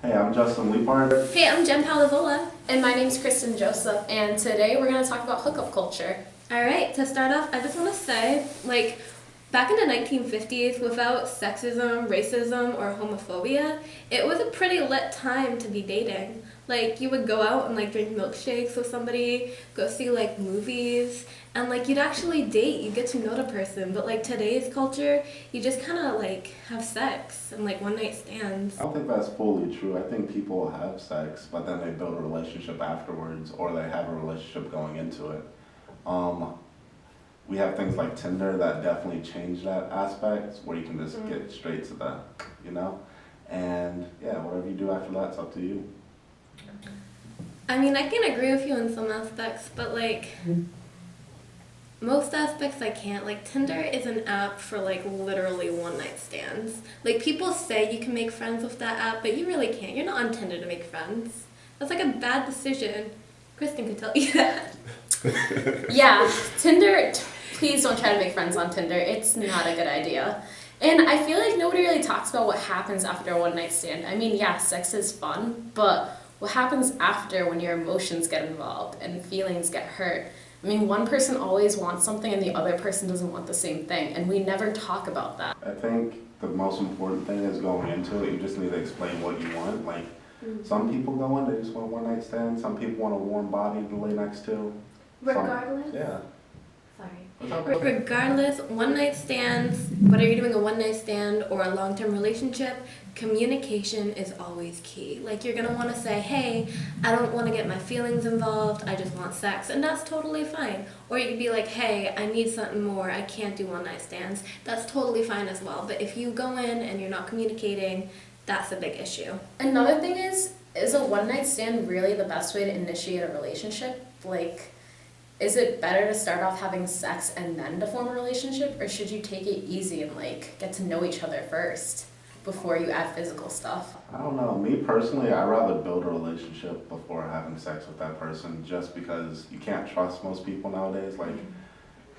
Hey, I'm Justin Leapard. Hey, I'm Jen Palavola. And my name's Kristen Joseph, and today we're going to talk about hookup culture. Alright, to start off, I just want to say, back in the 1950s, without sexism, racism, or homophobia, it was a pretty lit time to be dating. You would go out and, drink milkshakes with somebody, go see, movies, and, you'd actually date, you'd get to know the person. But, today's culture, you just kind of, have sex and, one-night stands. I don't think that's fully true. I think people have sex, but then they build a relationship afterwards, or they have a relationship going into it. We have things like Tinder that definitely change that aspect, where you can just get straight to the, and yeah, whatever you do after that, it's up to you. I mean, I can agree with you in some aspects, but, most aspects I can't. Tinder is an app for, literally one-night stands. People say you can make friends with that app, but you really can't. You're not on Tinder to make friends. That's, a bad decision. Kristen could tell you that. Yeah, Tinder, please don't try to make friends on Tinder. It's not a good idea. And I feel like nobody really talks about what happens after a one-night stand. I mean, yeah, sex is fun, but what happens after when your emotions get involved and feelings get hurt? I mean, one person always wants something and the other person doesn't want the same thing, and we never talk about that. I think the most important thing is going into it, you just need to explain what you want. Some people go in, they just want a one-night stand. Some people want a warm body to lay next to. Regardless? Yeah. Sorry. Regardless, one-night stands, whether you're doing a one-night stand or a long-term relationship, communication is always key. You're going to want to say, hey, I don't want to get my feelings involved, I just want sex, and that's totally fine. Or you could be like, hey, I need something more, I can't do one-night stands. That's totally fine as well. But if you go in and you're not communicating, that's a big issue. Another thing is a one-night stand really the best way to initiate a relationship? Is it better to start off having sex and then to form a relationship, or should you take it easy and get to know each other first before you add physical stuff? I don't know. Me personally, I'd rather build a relationship before having sex with that person, just because you can't trust most people nowadays.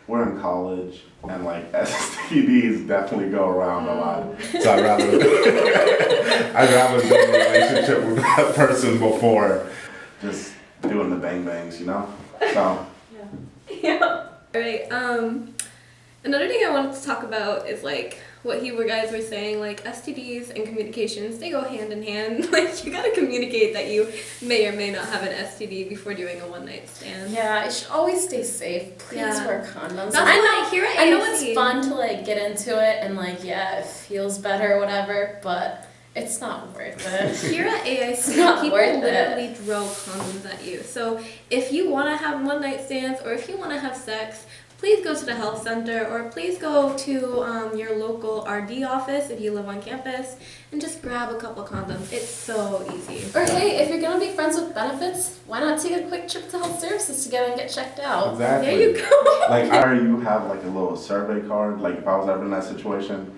We're in college, and STDs definitely go around a lot. So I'd rather build a relationship with that person before just doing the bang bangs, So. Yeah. Alright, another thing I wanted to talk about is what you guys were saying, STDs and communications, they go hand in hand. You gotta communicate that you may or may not have an STD before doing a one-night stand. Yeah, you should always stay safe. Please wear condoms. I know it's fun to get into it and it feels better or whatever, but it's not worth it. Here at AIC, not people worth literally throw condoms at you. So if you want to have one-night stands or if you want to have sex, please go to the health center or please go to your local RD office if you live on campus and just grab a couple condoms. It's so easy. Or hey, if you're going to be friends with benefits, why not take a quick trip to health services together and get checked out? Exactly. There you go. Or you have a little survey card, if I was ever in that situation,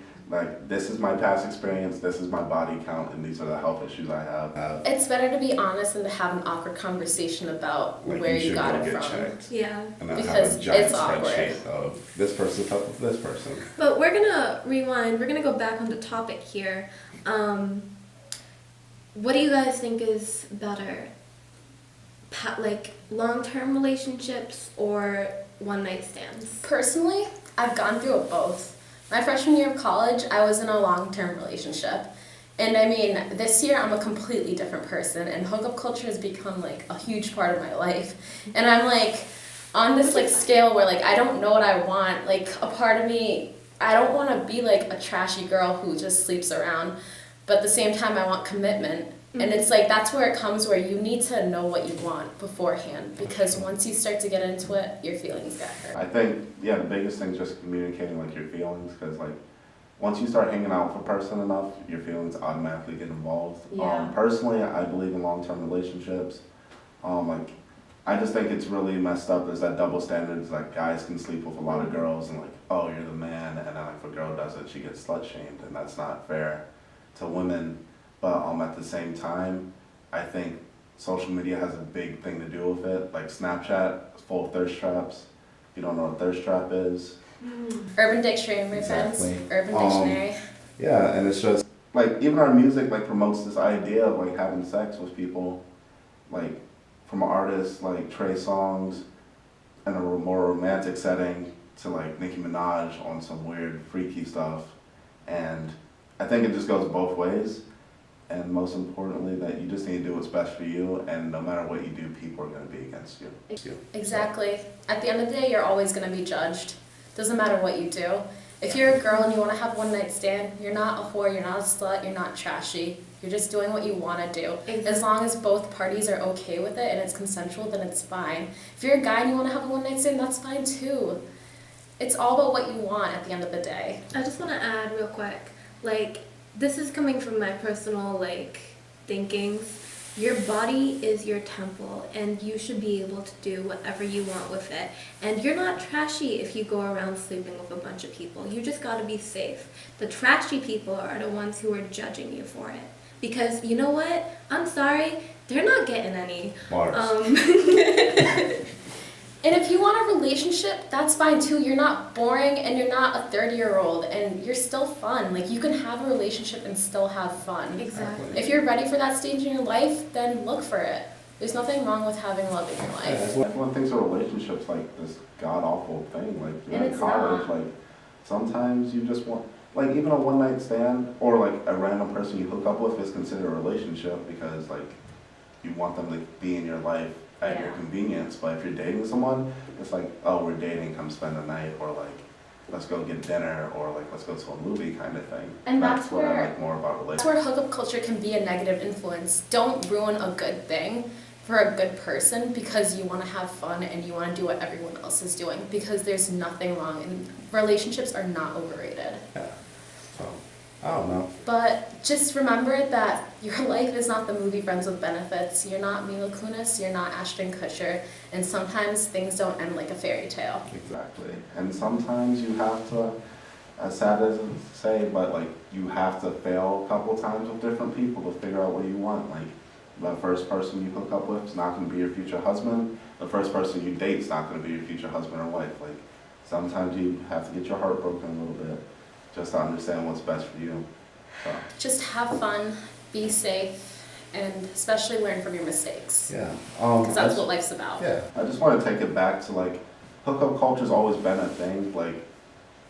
this is my past experience, this is my body count, and these are the health issues I have. It's better to be honest than to have an awkward conversation about where you got it from. Checked. Yeah. And then Because have a giant it's awkward. spreadsheet of this person slept with this person. But we're going to rewind. We're going to go back on the topic here. What do you guys think is better? Long-term relationships or one-night stands? Personally, I've gone through it both. My freshman year of college, I was in a long-term relationship. And I mean, this year I'm a completely different person, and hookup culture has become a huge part of my life. And I'm on this scale where I don't know what I want. A part of me, I don't want to be a trashy girl who just sleeps around, but at the same time I want commitment. And it's that's where it comes, where you need to know what you want beforehand, because once you start to get into it, your feelings get hurt. I think, the biggest thing is just communicating your feelings, because once you start hanging out with a person enough, your feelings automatically get involved. Yeah. Personally, I believe in long-term relationships. I just think it's really messed up. There's that double standards, guys can sleep with a lot of girls and oh, you're the man, and then if a girl does it, she gets slut-shamed, and that's not fair to women. But at the same time, I think social media has a big thing to do with it. Snapchat is full of thirst traps. If you don't know what a thirst trap is. Urban Dictionary, my friends. Urban Dictionary. Yeah, and it's just like even our music like promotes this idea of like having sex with people, like from artists like Trey Songz in a more romantic setting to like Nicki Minaj on some weird freaky stuff, and I think it just goes both ways. And most importantly, that you just need to do what's best for you, and no matter what you do, people are going to be against you. Exactly. At the end of the day, you're always going to be judged. Doesn't matter what you do. If you're a girl and you want to have one night stand, you're not a whore, you're not a slut, you're not trashy. You're just doing what you want to do. Exactly. As long as both parties are okay with it and it's consensual, then it's fine. If you're a guy and you want to have a one night stand, that's fine too. It's all about what you want at the end of the day. I just want to add real quick, like, this is coming from my personal, like, thinkings. Your body is your temple, and you should be able to do whatever you want with it. And you're not trashy if you go around sleeping with a bunch of people. You just gotta be safe. The trashy people are the ones who are judging you for it. Because, you know what? I'm sorry, they're not getting any. And if you want a relationship, that's fine too. You're not boring and you're not a 30-year-old and you're still fun. Like, you can have a relationship and still have fun. Exactly. If you're ready for that stage in your life, then look for it. There's nothing wrong with having love in your life. Everyone thinks a relationship's like this god-awful thing. Like, you're And in it's college, not. like, sometimes you just want, like, even a one-night stand or, like, a random person you hook up with is considered a relationship because, like, you want them to be in your life at your Yeah. convenience. But if you're dating someone, it's like, oh, we're dating, come spend the night, or, like, let's go get dinner, or, like, let's go to a movie kind of thing. And that's what I where- like more about That's relationships. where hookup culture can be a negative influence. Don't ruin a good thing for a good person because you want to have fun and you want to do what everyone else is doing, because there's nothing wrong, and relationships are not overrated. Yeah. So, I don't know. But just remember that your life is not the movie Friends with Benefits. You're not Mila Kunis, you're not Ashton Kutcher, and sometimes things don't end like a fairy tale. Exactly. And sometimes you have to, as sad as it say, but like you have to fail a couple times with different people to figure out what you want. Like the first person you hook up with is not going to be your future husband. The first person you date is not going to be your future husband or wife. Like sometimes you have to get your heart broken a little bit just to understand what's best for you. So. Just have fun, be safe, and especially learn from your mistakes. Yeah. Because that's what life's about. Yeah. I just want to take it back to like hookup culture's always been a thing, like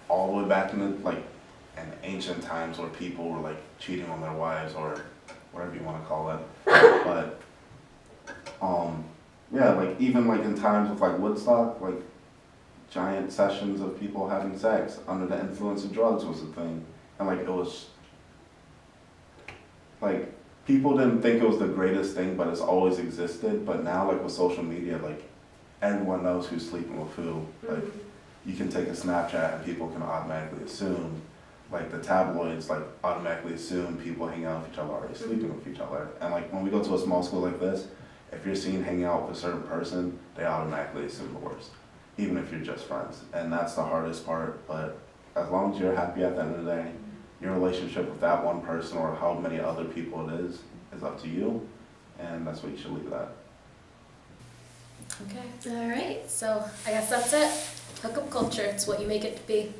all the way back in the like in ancient times where people were like cheating on their wives or whatever you want to call it. But yeah, like even like in times with like Woodstock, like giant sessions of people having sex under the influence of drugs was a thing. And like it was like people didn't think it was the greatest thing, but it's always existed. But now like with social media, like everyone knows who's sleeping with who. Like you can take a Snapchat and people can automatically assume, like the tabloids like automatically assume people hang out with each other already sleeping with each other. And like when we go to a small school like this, if you're seen hanging out with a certain person, they automatically assume the worst, even if you're just friends. And that's the hardest part. But as long as you're happy at the end of the day, your relationship with that one person or how many other people it is up to you. And that's what you should leave it at. Okay. All right. So I guess that's it. Hookup culture, it's what you make it to be.